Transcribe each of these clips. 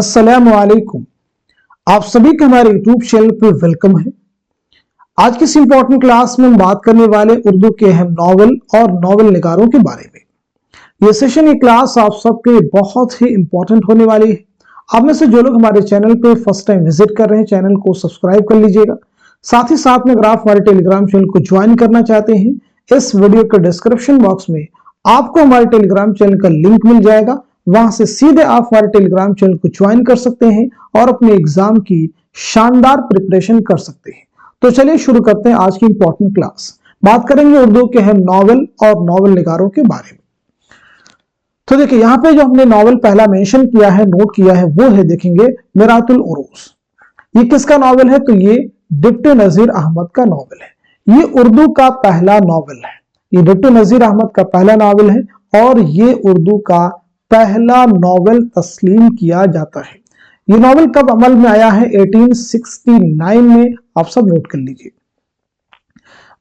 अस्सलामु अलैकुम। आप सभी का हमारे यूट्यूब चैनल पर वेलकम है। आज की इस इंपॉर्टेंट क्लास में हम बात करने वाले उर्दू के अहम नॉवल और नॉवल निगारों के बारे में। ये सेशन, ये क्लास आप सबके लिए बहुत ही इंपॉर्टेंट होने वाली है। आप में से जो लोग हमारे चैनल पे फर्स्ट टाइम विजिट कर रहे हैं, चैनल को सब्सक्राइब कर लीजिएगा। साथ ही साथ में अगर आप हमारे टेलीग्राम चैनल को ज्वाइन करना चाहते हैं, इस वीडियो के डिस्क्रिप्शन बॉक्स में आपको हमारे टेलीग्राम चैनल का लिंक मिल जाएगा। वहां से सीधे आप हमारे टेलीग्राम चैनल को ज्वाइन कर सकते हैं और अपने एग्जाम की शानदार प्रिपरेशन कर सकते हैं। तो चलिए शुरू करते हैं आज की इंपॉर्टेंट क्लास। बात करेंगे उर्दू के अहम नॉवल और नॉवल निगारों के बारे में। तो देखिए, यहाँ पे जो हमने नॉवल पहला मेंशन किया है, नोट किया है, वो है देखेंगे मिरातुल उरूस। ये किसका नॉवल है? तो ये डिप्टी नजीर अहमद का नॉवल है। ये उर्दू का पहला नॉवल है। ये डिप्टी नजीर अहमद का पहला नॉवल है और ये उर्दू का पहला नॉवल तस्लीम किया जाता है। ये नॉवल कब अमल में आया है? 1869 में। आप सब नोट कर लीजिए।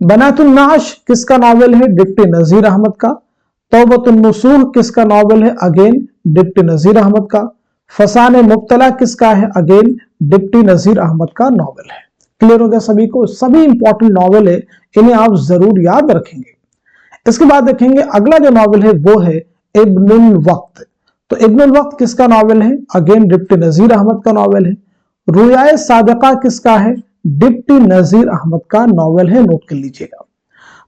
बनातुन नाश किसका नॉवल है? डिप्टी नजीर अहमद का। तौबतुन नसूह किसका नॉवल है? अगेन डिप्टी नजीर अहमद का। फसाने मुब्तला किसका है? अगेन डिप्टी नजीर अहमद का नॉवल है। क्लियर हो गया सभी को? सभी इंपॉर्टेंट नॉवल है, इन्हें आप जरूर याद रखेंगे। इसके बाद देखेंगे अगला जो नॉवल है वो है इब्नुल वक्त। तो इब्नुल वक्त किसका नॉवल है? अगेन डिप्टी नजीर अहमद का नॉवल है। रुयाए सादिका किसका है? डिप्टी नजीर अहमद का नॉवल है। नोट कर लीजिएगा।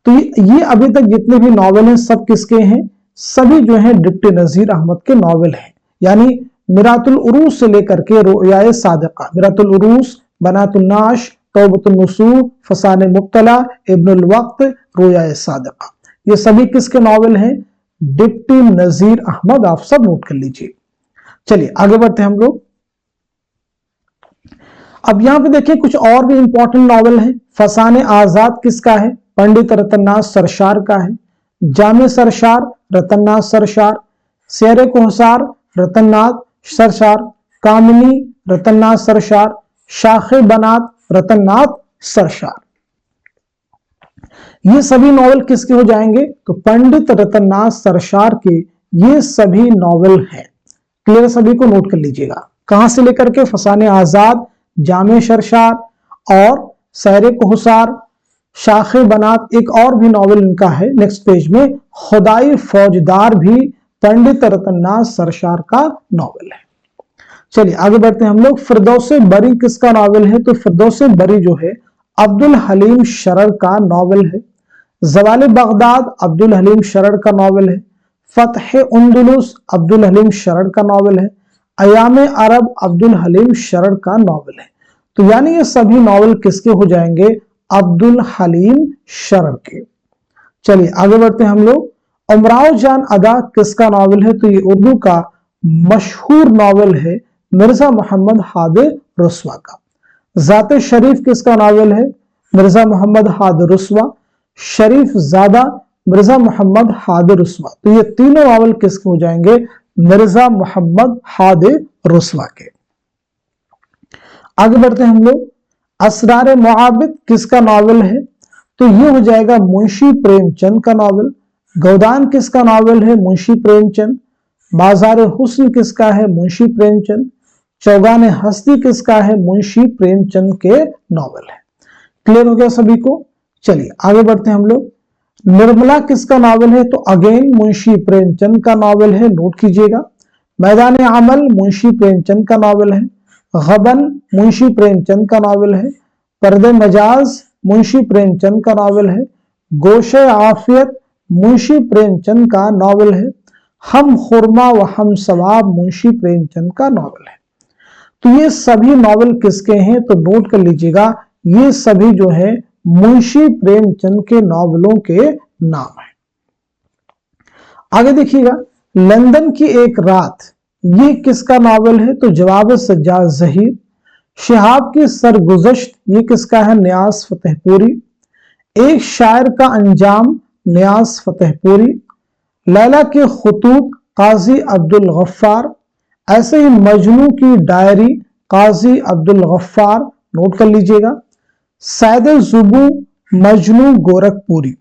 तो ये अभी तक जितने भी नॉवल हैं सब किसके हैं? सभी जो हैं डिप्टी नजीर अहमद के नॉवल हैं। यानी मिरातुल उरूस से लेकर के रुयाए सादिका, मिरातुल उरूस, बनातुन नाश, तौबतुन नसूह, फसाने मुब्तला, इब्नुल वक्त, रुयाए सादिका, ये सभी किसके नॉवल हैं? डिप्टी नजीर अहमद। आप सब नोट कर लीजिए। चलिए आगे बढ़ते हैं हम लोग। अब यहां पे देखिए कुछ और भी इंपॉर्टेंट नॉवल हैं। फसाने आजाद किसका है? पंडित रतननाथ सरशार का है। जामे सरशार रतननाथ सरशार, शेर कोहसार रतननाथ सरशार, कामिनी रतननाथ सरशार, शाखे बनात रतननाथ सरशार। ये सभी नॉवल किसके हो जाएंगे? तो पंडित रतननाथ सरशार के ये सभी नॉवल हैं। क्लियर? सभी को नोट कर लीजिएगा। कहां से लेकर के? फसाने आजाद, जामे सरशार और शेर कोहसार, शाखे बनात, एक और भी नॉवल इनका है नेक्स्ट पेज में, खुदाई फौजदार भी पंडित रतननाथ सरशार का नॉवल है। चलिए आगे बढ़ते हैं हम लोग। फिरदौसे बरी किसका नॉवल है? तो फिरदौसे बरी जो है अब्दुल हलीम शरर का नॉवल है। ज़वाले बगदाद अब्दुल हलीम शरर का नॉवल है। फतह उंदुलुस अब्दुल हलीम शरर का नॉवल है। अयाम अरब अब्दुल हलीम शरर का नॉवल है। तो यानी ये सभी नॉवल किसके हो जाएंगे? अब्दुल हलीम शरर के। चलिए आगे बढ़ते हैं हम लोग। उमराव जान अदा किसका नॉवल है? तो ये उर्दू का मशहूर नॉवल है मिर्जा मोहम्मद हादिर रुस्वा का। जाते शरीफ किसका नॉवल है? मिर्जा मोहम्मद हादिर रुस्वा, शरीफ ज़ादा मिर्जा मोहम्मद हादिर रुस्वा। तो ये तीनों नॉवल किसके हो जाएंगे? मिर्जा मोहम्मद हादिर रुस्वा के। आगे बढ़ते हैं हम लोग। असरार मुआबिद किसका नॉवल है? तो ये हो जाएगा मुंशी प्रेमचंद का नॉवल। गोदान किसका नॉवल है? मुंशी प्रेमचंद। बाजार हुस्न किसका है? मुंशी प्रेमचंद। चौगान हस्ती किसका है? मुंशी प्रेमचंद के नॉवल है। क्लियर हो गया सभी को? चलिए आगे बढ़ते हैं हम लोग। निर्मला किसका नॉवल है? तो अगेन मुंशी प्रेमचंद का नॉवल है। नोट कीजिएगा। मैदान अमल मुंशी प्रेमचंद का नॉवल है। गबन मुंशी प्रेमचंद का नॉवल है। पर्दे मजाज मुंशी प्रेमचंद का नॉवल है। गोशे आफियत मुंशी प्रेमचंद का नॉवल है। हम खुरमा व हम सवाब मुंशी प्रेमचंद का नॉवल है। तो ये सभी नॉवल किसके हैं? तो नोट कर लीजिएगा, ये सभी जो है मुंशी प्रेमचंद के नॉवलों के नाम है। आगे देखिएगा, लंदन की एक रात, ये किसका नॉवल है? तो जवाब सज्जाद जहीर। शिहाब की सरगुज़श्त, ये किसका है? नियाज फतेहपुरी। एक शायर का अंजाम, नियाज फतेहपुरी। लैला के खुतूत, काजी अब्दुल गफ्फार। ऐसे ही मजनू की डायरी, काजी अब्दुल गफ्फार। नोट कर लीजिएगा। सैद जुबू, मजनू गोरखपुरी।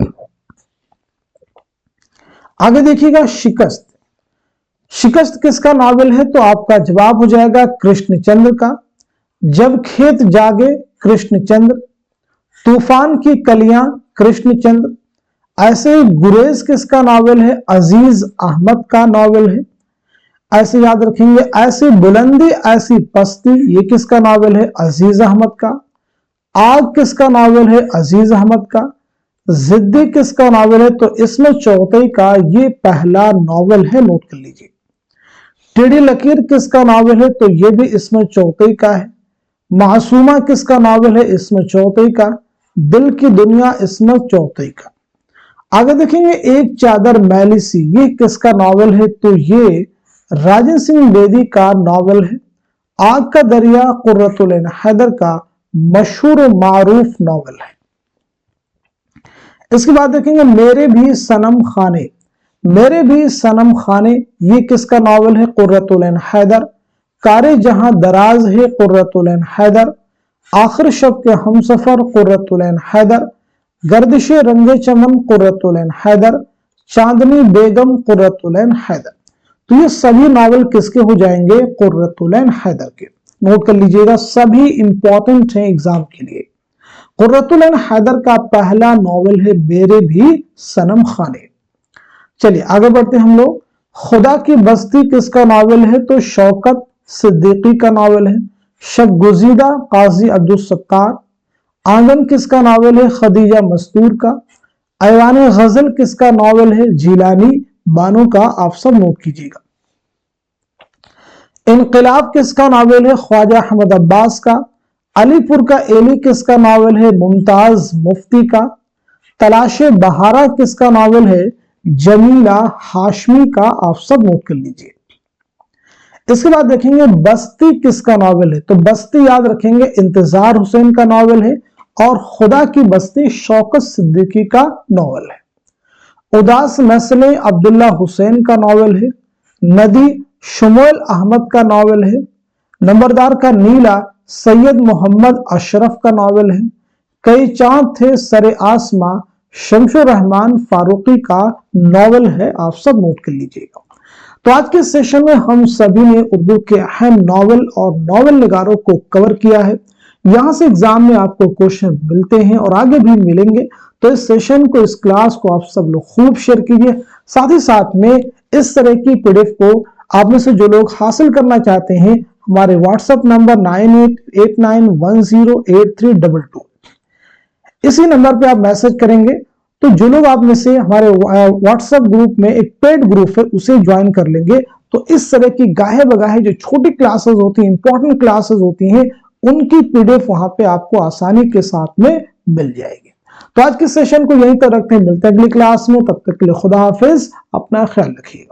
आगे देखिएगा शिकस्त, शिकस्त किसका नावल है? तो आपका जवाब हो जाएगा कृष्णचंद्र का। जब खेत जागे कृष्णचंद्र। तूफान की कलियां कृष्णचंद्र। ऐसे गुरेज किसका नावल है? अजीज अहमद का नावल है। ऐसे याद रखेंगे, ऐसी बुलंदी ऐसी पस्ती, ये किसका नावल है? अजीज अहमद का। आग किसका नावल है? अजीज अहमद का। जिद्दी किसका नावल है? तो इसमें चौथई का ये पहला नावल है, नोट कर लीजिए। टेढ़ी लकीर किसका नावल है? तो ये भी इसमें चौथई का है। मासूमा किसका नावल है? इसमें चौथई का। दिल की दुनिया इसमें चौथई का। आगे देखेंगे, एक चादर मैली सी, ये किसका नावल है? तो ये राजन सिंह बेदी का नावल है। आग का दरिया कुर्रतुल ऐन हैदर का मशहूर मारूफ नावल है। इसके बाद देखेंगे, मेरे भी सनम खाने। मेरे भी सनम खाने, ये किसका नावल है? कुर्रतुल ऐन हैदर। कारे जहां दराज है कुर्रतुल ऐन हैदर। आखिर शब के हमसफर कुर्रतुल ऐन हैदर। गर्दिशे रंगे चमन कुर्रतुल ऐन हैदर। चांदनी बेगम कुर्रतुल ऐन हैदर। तो ये सभी नावल किसके हो जाएंगे? कुर्रतुल ऐन हैदर के। नोट कर लीजिएगा, सभी इंपॉर्टेंट हैं एग्जाम के लिए। कुर्रतुल ऐन हैदर का पहला नावल है मेरे भी सनम खाने। चलिए आगे बढ़ते हम लोग। खुदा की बस्ती किसका नावल है? तो शौकत सिद्दीकी का नावल है। शबगुजीदा काजी अब्दुल सत्तार। आंगन किसका नावल है? खदीजा मस्तूर का। ऐवान गजल किसका नावल है? जिलानी बानो का। आप सब नोट कीजिएगा। इनकलाब किसका नावल है? ख्वाजा अहमद अब्बास का। अलीपुर का एली किसका नावल है? मुमताज मुफ्ती का। तलाशे बहारा किसका नावल है? जमीला हाशमी का। आप सब नोट कर लीजिए। इसके बाद देखेंगे, बस्ती किसका नावल है? तो बस्ती याद रखेंगे इंतजार हुसैन का नावल है। और खुदा की बस्ती शौकत सिद्दीकी का नावल है। उदास नस्लें अब्दुल्ला हुसैन का नावल है। नदी शुमोल अहमद का नावल है। नंबरदार का नीला सैयद मोहम्मद अशरफ का नावल है। कई चांद थे सरे आसमां शमशुर रहमान फारूकी का नावल है। आप सब नोट कर लीजिएगा। तो आज के सेशन में हम सभी ने उर्दू के अहम नावल और नावल निगारों को कवर किया है। यहां से एग्जाम में आपको क्वेश्चन मिलते हैं और आगे भी मिलेंगे। तो इस सेशन को, इस क्लास को आप सब लोग खूब शेयर कीजिए। साथ ही साथ में इस तरह की पीडीएफ को आप में से जो लोग हासिल करना चाहते हैं, हमारे व्हाट्सएप नंबर 9889108322, इसी नंबर पे आप मैसेज करेंगे। तो जो लोग आप में से हमारे व्हाट्सएप ग्रुप में एक पेड ग्रुप है उसे ज्वाइन कर लेंगे, तो इस तरह की गाहे बगाहे जो छोटी क्लासेस होती हैं, इंपॉर्टेंट क्लासेस होती हैं, उनकी पीडीएफ वहां पे आपको आसानी के साथ में मिल जाएगी। तो आज के सेशन को यहीं तक रखते हैं, मिलते हैं अगली क्लास में। तब तक के लिए खुदा हाफिज, अपना ख्याल रखिएगा।